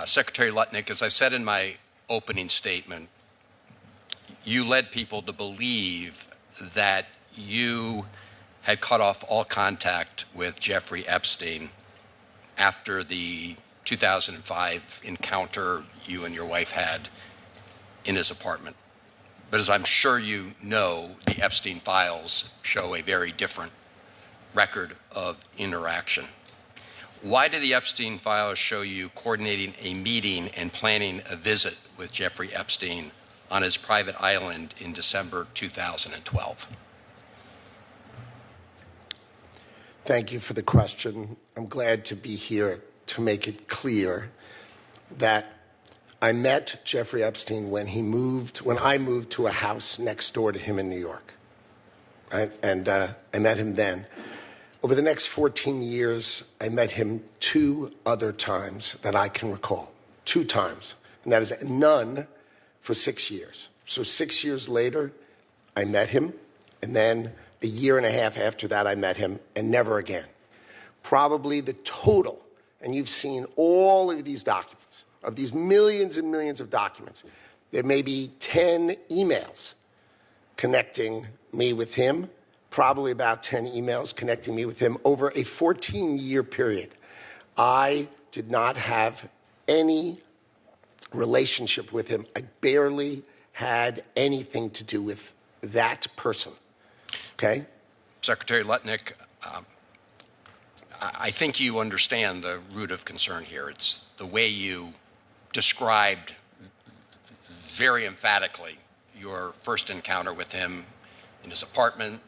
Secretary Lutnick, as I said in my opening statement, you led people to believe that you had cut off all contact with Jeffrey Epstein after the 2005 encounter you and your wife had in his apartment. But as I'm sure you know, the Epstein files show a very different record of interaction. Why do the Epstein files show you coordinating a meeting and planning a visit with Jeffrey Epstein on his private island in December 2012? Thank you for the question. I'm glad to be here to make it clear that I met Jeffrey Epstein when I moved to a house next door to him in New York, right? And I met him then. Over the next 14 years, I met him 2 other times that I can recall, 2 times. And that is none for 6 years. So 6 years later, I met him, and then a year and a half after that, I met him, and never again. Probably the total, and you've seen all of these documents, of these millions and millions of documents, there may be 10 emails connecting me with him, probably about 10 emails connecting me with him over a 14-year period. I did not have any relationship with him. I barely had anything to do with that person, okay? Secretary Lutnick, I think you understand the root of concern here. It's the way you described very emphatically your first encounter with him in his apartment,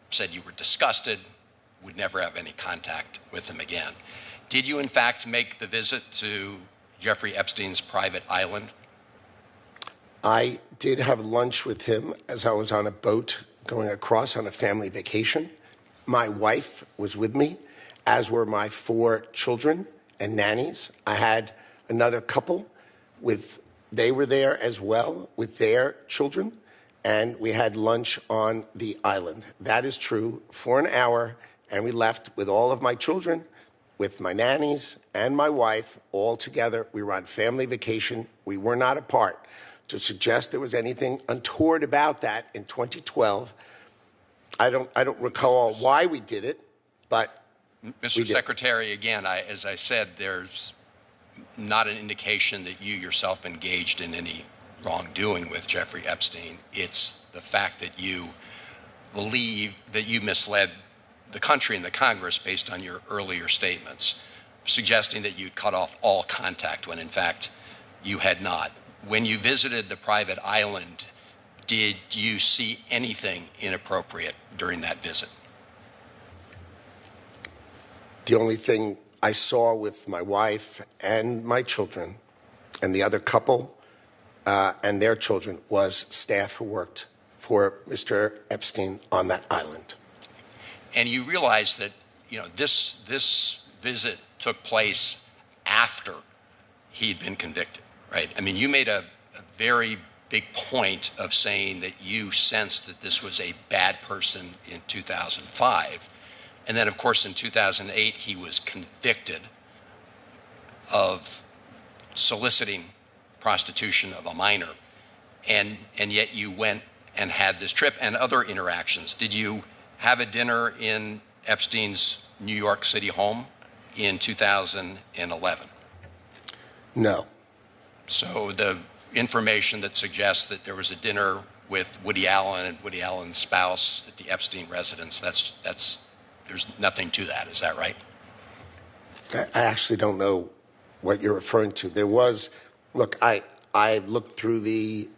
said you were disgusted, would never have any contact with him again. Did you, in fact, make the visit to Jeffrey Epstein's private island? I did have lunch with him as I was on a boat going across on a family vacation. My wife was with me, as were my 4 children and nannies. I had another couple they were there as well with their children, and we had lunch on the island. That is true, for an hour, and we left with all of my children, with my nannies and my wife, all together. We were on family vacation. We were not apart. To suggest there was anything untoward about that in 2012, I don't recall why we did it, but Mr. Secretary, again, as I said, there's not an indication that you yourself engaged in any wrongdoing with Jeffrey Epstein. It's the fact that you believe that you misled the country and the Congress based on your earlier statements, suggesting that you cut off all contact when, in fact, you had not. When you visited the private island, did you see anything inappropriate during that visit? The only thing I saw with my wife and my children and the other couple and their children was staff who worked for Mr. Epstein on that island. And you realize that, this visit took place after he'd been convicted, right? I mean, you made a very big point of saying that you sensed that this was a bad person in 2005. And then, of course, in 2008, he was convicted of soliciting prostitution of a minor. And yet you went and had this trip and other interactions. Did you have a dinner in Epstein's New York City home in 2011? No. So the information that suggests that there was a dinner with Woody Allen and Woody Allen's spouse at the Epstein residence, there's nothing to that. Is that right? I actually don't know what you're referring to. There was, look, I looked through the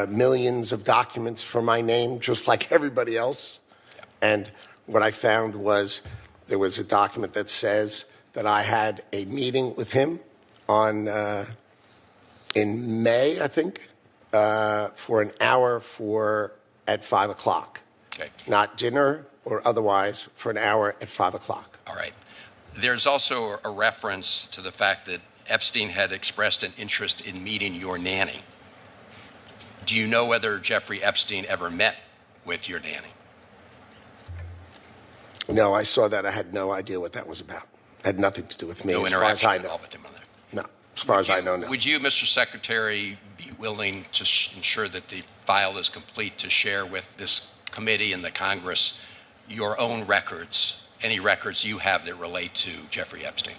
millions of documents for my name, just like everybody else. Yeah. And what I found was there was a document that says that I had a meeting with him in May, I think, for an hour at 5 o'clock. Okay. Not dinner or otherwise, for an hour at 5 o'clock. All right. There's also a reference to the fact that Epstein had expressed an interest in meeting your nanny. Do you know whether Jeffrey Epstein ever met with your nanny? No, I saw that. I had no idea what that was about. It had nothing to do with me. No as far as interaction I at know. all with him on that? No. as far as I know, no. Would you, Mr. Secretary, be willing to ensure that the file is complete to share with this committee and the Congress your own records, any records you have that relate to Jeffrey Epstein?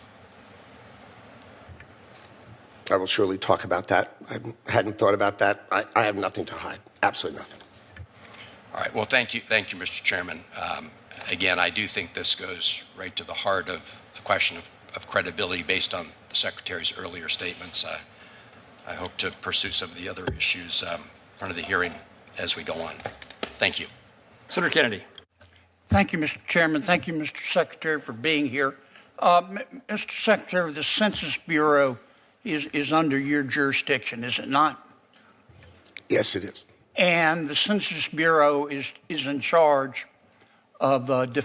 I will surely talk about that. I hadn't thought about that. I have nothing to hide, absolutely nothing. All right. Well, thank you, Mr. Chairman. Again, I do think this goes right to the heart of the question of credibility based on the Secretary's earlier statements. I hope to pursue some of the other issues in front of the hearing as we go on. Thank you. Senator Kennedy. Thank you, Mr. Chairman. Thank you, Mr. Secretary, for being here. Mr. Secretary, the Census Bureau is under your jurisdiction, is it not? Yes, it is. And the Census Bureau is in charge of